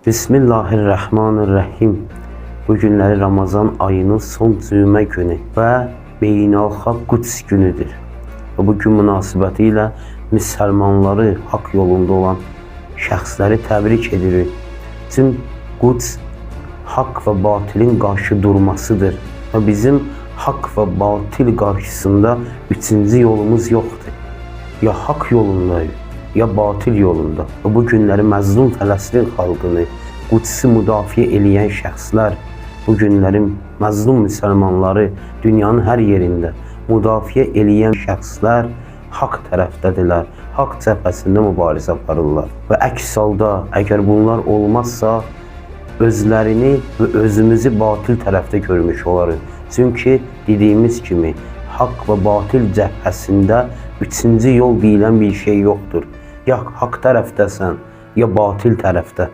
Bismillahirrahmanirrahim. Bugünləri Ramazan ayının son cümə günü və Beynəlxalq Quds günüdür. Və bu gün münasibəti ilə müsəlmanları haqq yolunda olan şəxsləri təbrik edirik. Çünki Quds haqq və batilin qarşı durmasıdır. Və bizim haqq və batil qarşısında üçüncü yolumuz yoxdur. Ya haqq yolundayıq, ya batil yolunda. Və bu günləri məzlum Fələstin xalqını, Qudsi müdafiə eləyən şəxslər, bu günlərin məzlum müsəlmanları dünyanın hər yerində müdafiə eləyən şəxslər haqq tərəfdədirlər, haqq cəbhəsində mübarizə aparırlar. Və əks halda, əgər bunlar olmazsa, özlərini və özümüzü batil tərəfdə görmüş olarıq. Çünki dediyimiz kimi, haqq və batil cəbhəsində üçüncü yol deyilən bir şey yoxdur. Ya haqq tərəfdəsən, ya batil tərəfdə.